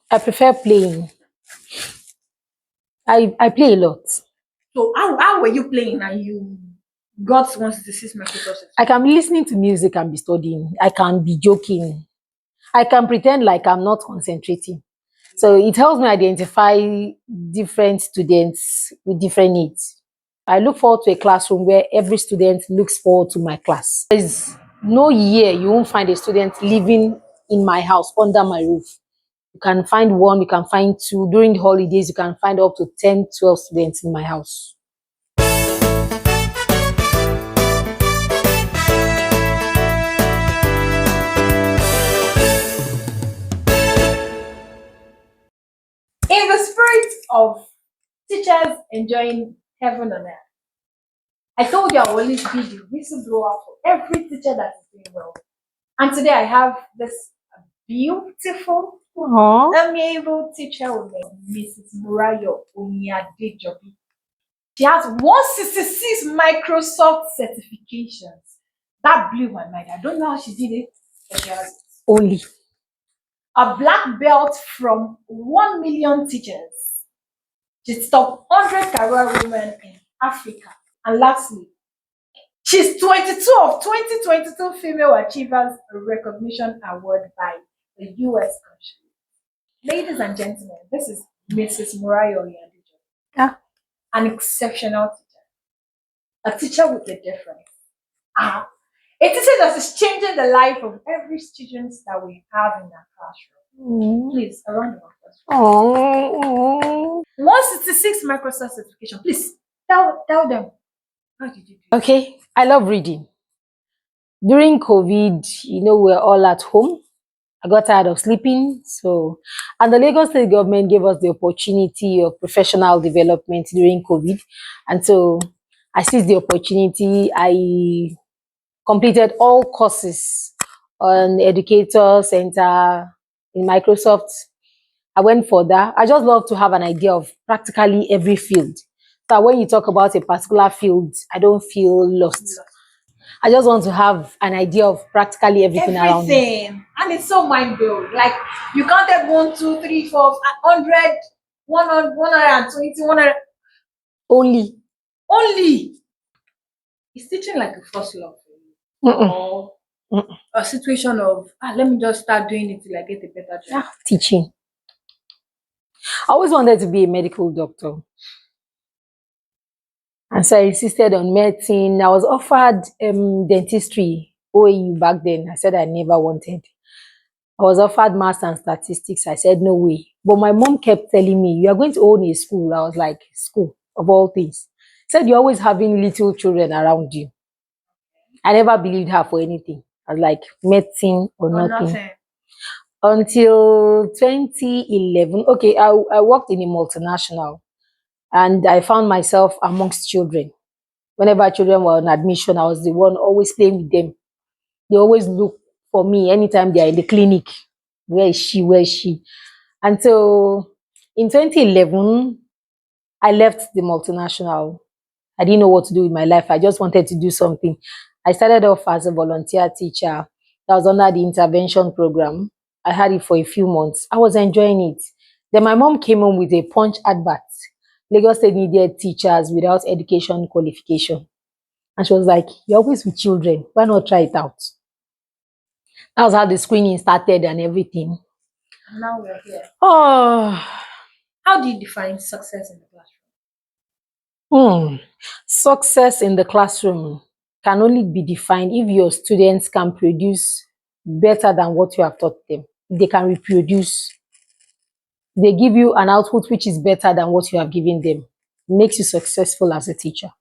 I prefer playing. I play a lot. So how were you playing and you got 166 microprocessors? I can be listening to music and be studying. I can be joking. I can pretend like I'm not concentrating. So it helps me identify different students with different needs. I look forward to a classroom where every student looks forward to my class. There's no year you won't find a student living in my house under my roof. You can find one, you can find two. During the holidays, you can find up to 10, 12 students in my house. In the spirit of teachers enjoying heaven on earth, I told you I will always be the whistleblower for every teacher that is doing well. And today I have this beautiful, amiable teacher with me, Mrs. Murayo Oniadejobi. She has 166 Microsoft certifications. That blew my mind. I don't know how she did it, but she has it. Only. A black belt from 1 million teachers. She's top 100 career women in Africa. And lastly, she's 22 of 2022 Female Achievers Recognition Award by the US country. Ladies and gentlemen, this is Mrs. Murayo Oniadejobi. Yeah. An exceptional teacher. A teacher with a difference. A teacher that is changing the life of every student that we have in our classroom. Please, a round of applause. 166 Microsoft certification. Please tell them, how did you do it? Okay, I love reading. During COVID, we're all at home. I got tired of sleeping. And the Lagos State government gave us the opportunity of professional development during COVID. And so I seized the opportunity. I completed all courses on Educator Center in Microsoft. I went further. I just love to have an idea of practically every field. So when you talk about a particular field, I don't feel lost. I just want to have an idea of practically everything around me. Everything. And it's so mind blowing. Like you can't have 1, 2, 3, 4, 100, 100, 120, 100. Only. Is teaching like a first love for you? Or a situation of, let me just start doing it till I get a better job? Teaching. I always wanted to be a medical doctor. And so I insisted on medicine. I was offered dentistry, OAU back then. I said I never wanted. I was offered maths and statistics. I said no way. But my mom kept telling me, you are going to own a school. I was like, school of all things. Said you're always having little children around you. I never believed her for anything. I was like, medicine or nothing. Until 2011. Okay, I worked in a multinational. And I found myself amongst children. Whenever children were on admission, I was the one always playing with them. They always look for me anytime they are in the clinic. Where is she? Where is she? And so in 2011, I left the multinational. I didn't know what to do with my life. I just wanted to do something. I started off as a volunteer teacher. That was under the intervention program. I had it for a few months. I was enjoying it. Then my mom came home with a Punch advert. Lagos State needed teachers without education qualification. And she was like, you're always with children. Why not try it out? That was how the screening started and everything. And now we're here. Oh. How do you define success in the classroom? Success in the classroom can only be defined if your students can produce better than what you have taught them. They can reproduce. They give you an output which is better than what you have given them. It makes you successful as a teacher.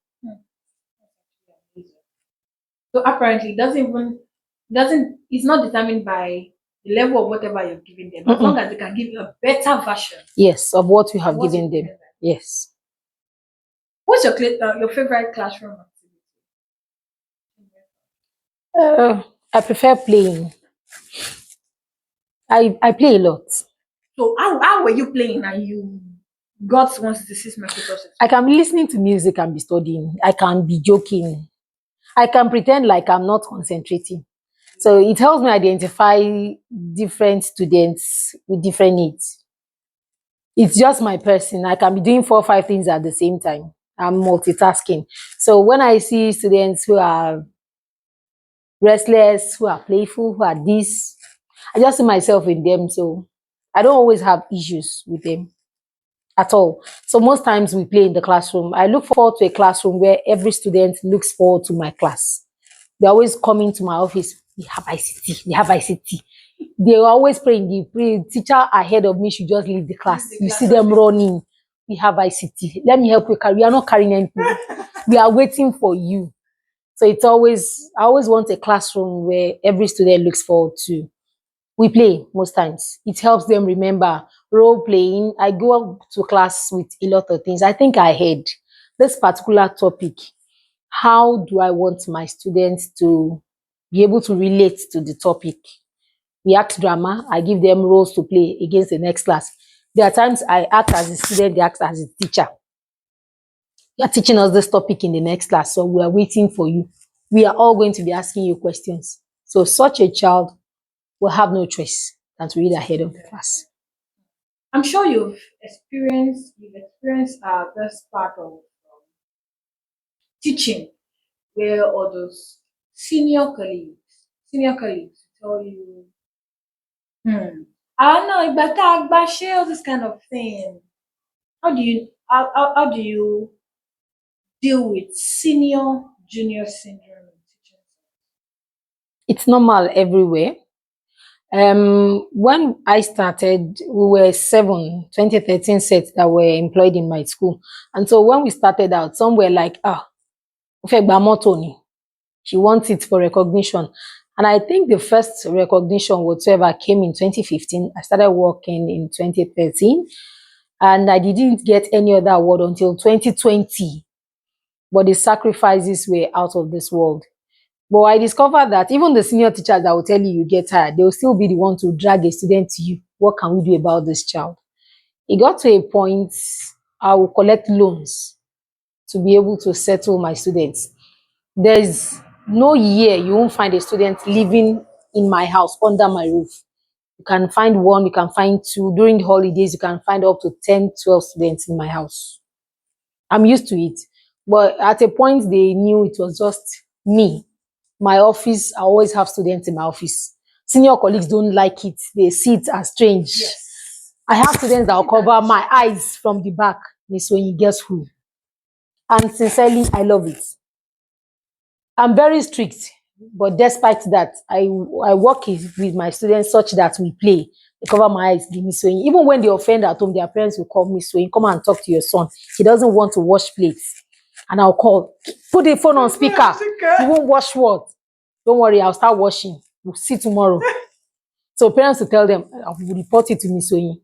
So apparently it's not determined by the level of whatever you're giving them, as long as they can give you a better version. Yes, of what you have given them. Yes. What's your favorite classroom activity? I prefer playing. I play a lot. So how were you playing and you got 166 microprocessors? I can be listening to music and be studying. I can be joking. I can pretend like I'm not concentrating. So it helps me identify different students with different needs. It's just my person. I can be doing 4 or 5 things at the same time. I'm multitasking. So when I see students who are restless, who are playful, who are this, I just see myself in them. So I don't always have issues with them at all. So most times we play in the classroom. I look forward to a classroom where every student looks forward to my class. They're always coming to my office. We have ICT. We have ICT. They always praying. The teacher ahead of me should just leave the class. You see them running. We have ICT. Let me help you carry. We are not carrying anything. We are waiting for you. So it's always, I always want a classroom where every student looks forward to. We play most times. It helps them remember role playing. I go up to class with a lot of things. I think I heard this particular topic. How do I want my students to be able to relate to the topic? We act drama. I give them roles to play against the next class. There are times I act as a student, they act as a teacher. You're teaching us this topic in the next class, so we are waiting for you. We are all going to be asking you questions. So such a child will have no choice than to read ahead of the class. I'm sure you've experienced this part of teaching where all those senior colleagues tell you, I don't know, but share all this kind of thing. How do you deal with senior junior syndrome in teaching? It's normal everywhere. When I started, we were 2013 sets that were employed in my school. And so when we started out, some were like, ó fẹ́ gba mọ́tò ni. She wants it for recognition. And I think the first recognition whatsoever came in 2015. I started working in 2013 and I didn't get any other award until 2020. But the sacrifices were out of this world. But I discovered that even the senior teachers that will tell you you get tired, they will still be the one to drag a student to you. What can we do about this child? It got to a point I will collect loans to be able to settle my students. There's no year you won't find a student living in my house under my roof. You can find one, you can find two. During the holidays, you can find up to 10, 12 students in my house. I'm used to it. But at a point, they knew it was just me. My office, I always have students in my office. Senior colleagues don't like it. They see it as strange. Yes. I have students that will cover my eyes from the back. Miss when you guess who. And sincerely, I love it. I'm very strict, but despite that, I work with my students such that we play. They cover my eyes, give me swing. Even when they offend at home, their parents will call me swing. Come and talk to your son. He doesn't want to wash plates. And I'll call, put the phone on speaker. You won't wash what? Don't worry, I'll start washing. We'll see tomorrow. So parents will tell them, I will report it to Miss Oyin.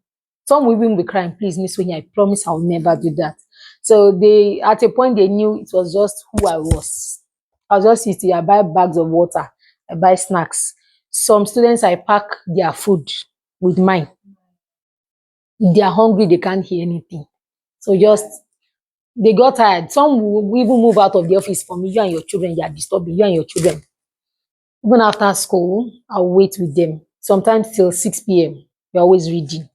Some will even be crying, please, Miss Oyin, I promise I'll never do that. So they, at a point, they knew it was just who I was. I was just used to, I buy bags of water, I buy snacks. Some students, I pack their food with mine. If they are hungry, they can't hear anything. So just, they got tired. Some will even move out of the office for me. You and your children, you are disturbing you and your children. Even after school, I'll wait with them. Sometimes till 6 p.m. We're always reading.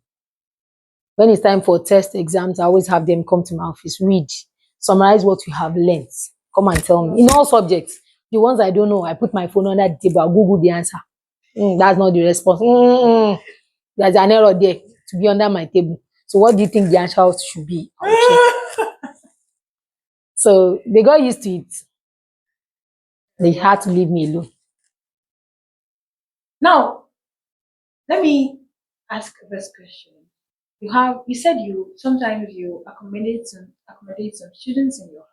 When it's time for test exams, I always have them come to my office, read, summarize what you have learned. Come and tell me. In all subjects, the ones I don't know, I put my phone under the table, I Google the answer. That's not the response. There's an error there to be under my table. So what do you think the answer should be? I'll check. So they got used to it. They had to leave me alone. Now, let me ask this question. You said you sometimes you accommodate some students in your house.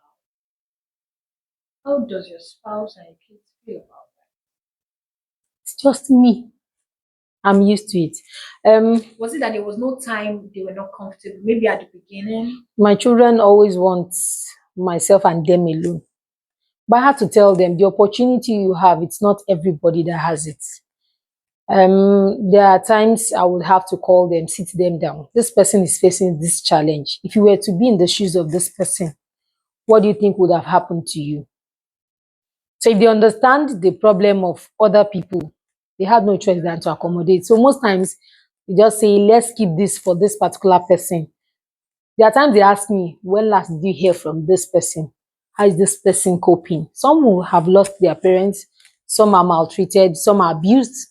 How does your spouse and your kids feel about that? It's just me. I'm used to it. Was it that there was no time they were not comfortable? Maybe at the beginning. My children always want myself and them alone. But I have to tell them the opportunity you have, it's not everybody that has it. There are times I would have to call them, sit them down. This person is facing this challenge. If you were to be in the shoes of this person, what do you think would have happened to you? So if they understand the problem of other people, they have no choice than to accommodate. So most times You just say, let's keep this for this particular person. There are times they ask me, when last did you hear from this person? How is this person coping? Some will have lost their parents, some are maltreated, some are abused.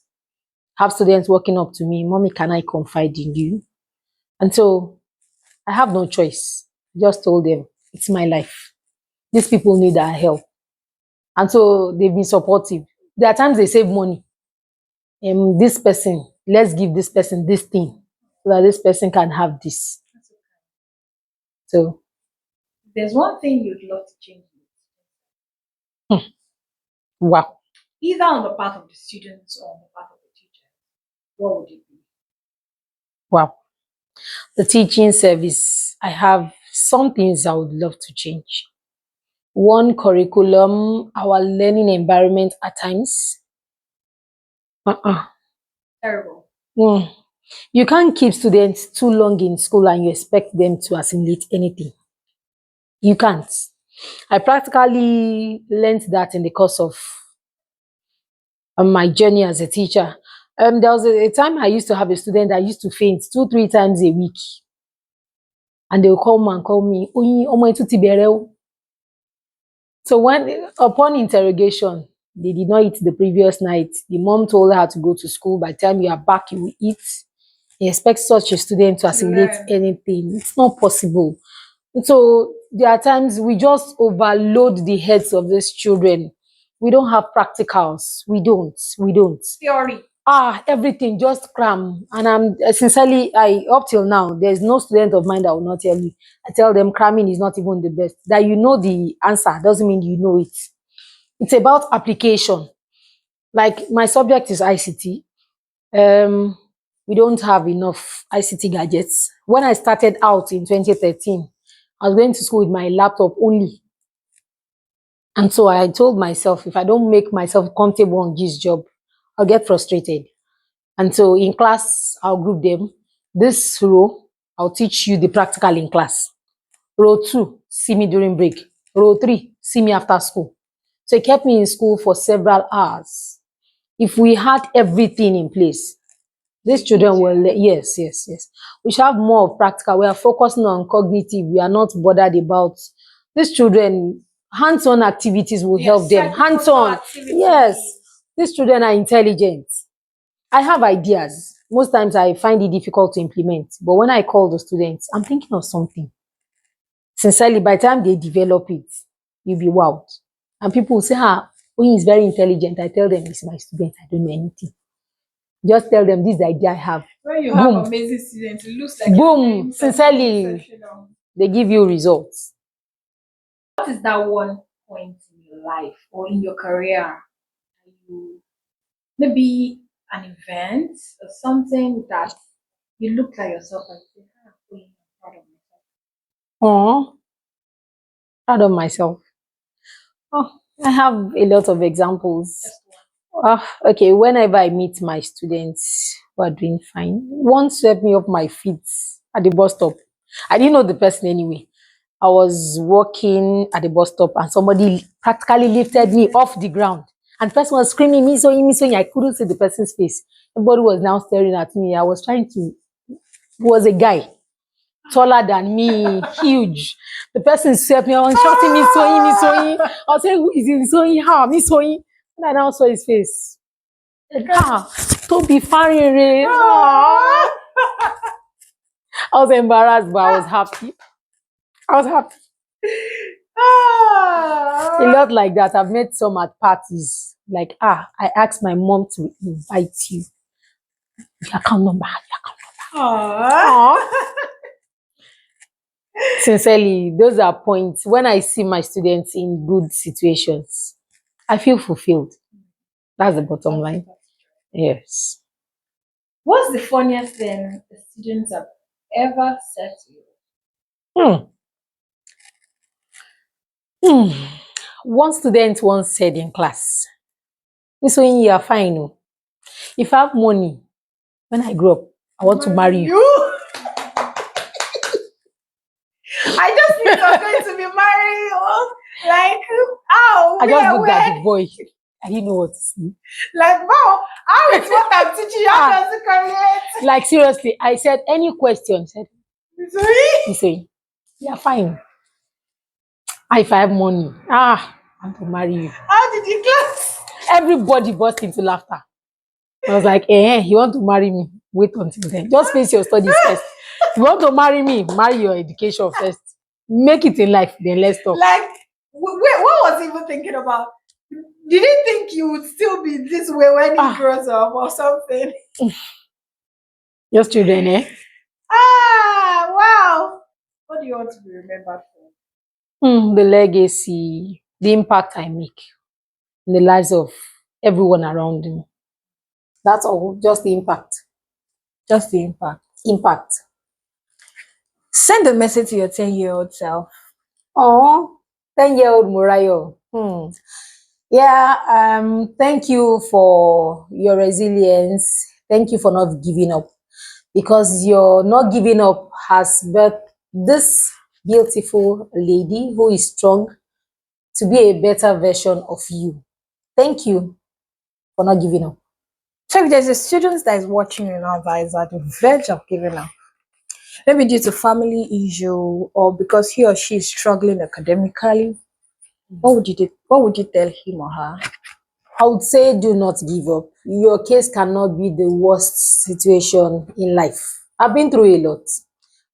Have students walking up to me, Mommy, can I confide in you? And so I have no choice. Just told them, it's my life. These people need our help. And so they've been supportive. There are times they save money. This person, let's give this person this thing so that this person can have this. So, There's one thing you'd love to change, wow, either on the part of the students or on the part of the teacher. What would it be? wow. The teaching service, I have some things I would love to change. One, curriculum, our learning environment at times. Terrible. You can't keep students too long in school and you expect them to assimilate anything. You can't. I practically learned that in the course of my journey as a teacher. There was a time I used to have a student that used to faint 2, 3 times a week. And they would call me, "Oyin, omo etu ti bere o." So when upon interrogation, they did not eat the previous night. The mom told her to go to school. By the time you are back, you will eat. You expect such a student to assimilate learn. anything. It's not possible. So there are times we just overload the heads of these children. We don't have practicals. We don't. Theory. Everything just cram. And I'm sincerely, up till now, there's no student of mine that will not tell me. I tell them cramming is not even the best. That you know the answer doesn't mean you know it. It's about application. Like my subject is ICT. We don't have enough ICT gadgets. When I started out in 2013, I was going to school with my laptop only. And so I told myself, if I don't make myself comfortable on this job, I'll get frustrated. And so in class, I'll group them. This row, I'll teach you the practical in class. Row 2, see me during break. Row 3, see me after school. So it kept me in school for several hours. If we had everything in place, these children will, yes. We should have more of practical. We are focusing on cognitive. We are not bothered about these children. Hands-on activities will help them. Hands-on. Yes. These children are intelligent. I have ideas. Most times I find it difficult to implement. But when I call the students, I'm thinking of something. Sincerely, by the time they develop it, you'll be wowed. And people will say, Oyin is very intelligent. I tell them, it's my student. I don't know anything. Just tell them this idea I have. When you have amazing students, it looks like boom. Sincerely, they give you results. What is that one point in your life or in your career? Maybe an event or something that you look at yourself and say, I'm proud of myself. Oh, proud of myself. I have a lot of examples. Okay, whenever I meet my students who are doing fine, one swept me off my feet at the bus stop. I didn't know the person anyway. I was walking at the bus stop and somebody practically lifted me off the ground. And the person was screaming, me so. I couldn't see the person's face. Everybody was now staring at me. I was trying to, he was a guy, taller than me, huge. The person swept me, I was shouting, me so. I was saying, who is it? So how? Me so. And I now saw his face. Don't be funny. I was embarrassed, but I was happy. A lot like that. I've met some at parties. Like, I asked my mom to invite you. Your account number. Sincerely, those are points. When I see my students in good situations, I feel fulfilled. That's the bottom line. Yes. What's the funniest thing the students have ever said to you? One student once said in class, Miss Oyin, you are fine. Oh. If I have money, when I grow up, I want to marry you. I just think I'm going to be married. Like, oh, I just looked at the boy. I didn't know what to say. Like, wow, how is what I'm teaching you? How does it correlate? Like, seriously, I said, any question? He said, Sorry? he said, yeah, fine. If I have money, I want to marry you. How did you class? Everybody burst into laughter. I was like, you want to marry me? Wait until then. Just face your studies first. You want to marry me? Marry your education first. Make it in life, then let's talk. Like, wait, what was he even thinking about? Did he think you would still be this way when he grows up or something? Just children, Wow. What do you want to be remembered for? The legacy, the impact I make in the lives of everyone around me. That's all. Just the impact. Just the impact. Impact. Send a message to your 10-year-old self. Oh, 10-year-old Murayo. Yeah, thank you for your resilience. Thank you for not giving up. Because your not giving up has birthed this beautiful lady who is strong to be a better version of you. Thank you for not giving up. So if there's a student that is watching you now that is at the verge of giving up, maybe due to family issue or because he or she is struggling academically, what would you tell him or her? I would say do not give up. Your case cannot be the worst situation in life. I've been through a lot.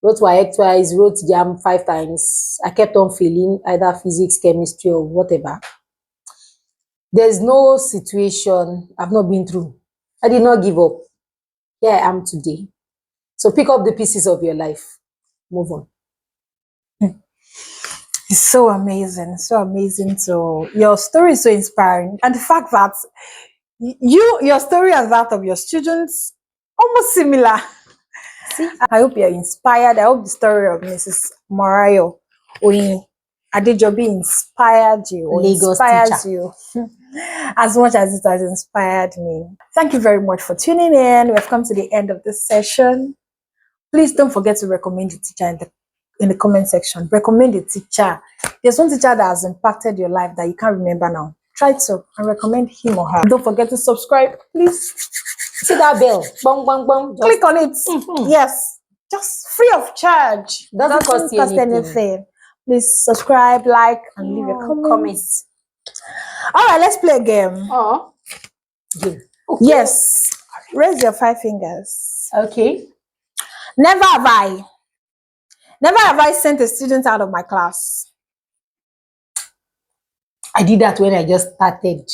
Wrote Waec twice, wrote Jamb 5 times. I kept on failing either physics, chemistry, or whatever. There's no situation I've not been through. I did not give up. Here I am today. So pick up the pieces of your life. Move on. It's so amazing. So amazing. So your story is so inspiring. And the fact that your story and that of your students almost similar. See? I hope you're inspired. I hope the story of Mrs. Morayo Oyin Adejobi inspired you or Lagos inspires teacher. you as much as it has inspired me. Thank you very much for tuning in. We have come to the end of this session. Please don't forget to recommend the teacher in the comment section. Recommend the teacher. There's one teacher that has impacted your life that you can't remember now. Try to and recommend him or her. Don't forget to subscribe, please. See that bell? Bong, bong, bong. Click on it. Yes, just free of charge. Doesn't cost you anything. Please subscribe, like, and leave a comment. All right, let's play a game. Oh, game. Okay. Yes, raise your 5 fingers. Okay. Never have I sent a student out of my class. I did that when I just started.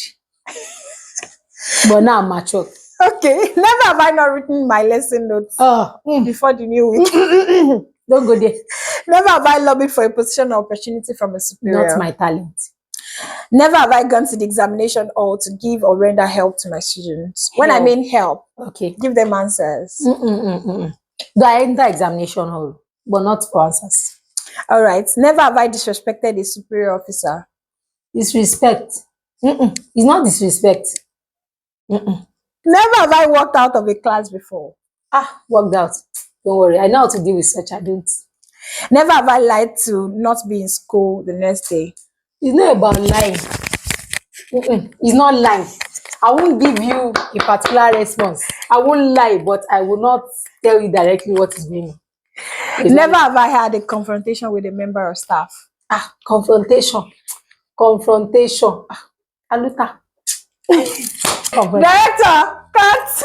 But now I'm mature. Okay. Never have I not written my lesson notes before the new week. Don't go there. Never have I lobbied for a position or opportunity from a superior. Not my talent. Never have I gone to the examination hall to give or render help to my students. When I mean help, okay, give them answers. Do I enter examination hall, but not for answers? All right. Never have I disrespected a superior officer. Disrespect. It's not disrespect. Never have I walked out of a class before. Walked out. Don't worry. I know how to deal with such adults. Never have I lied to not be in school the next day. It's not about lying. It's not lying. I won't give you a particular response. I won't lie, but I will not tell you directly what is going on. Never have I had a confrontation with a member of staff. Confrontation. Aluta. Director, cut.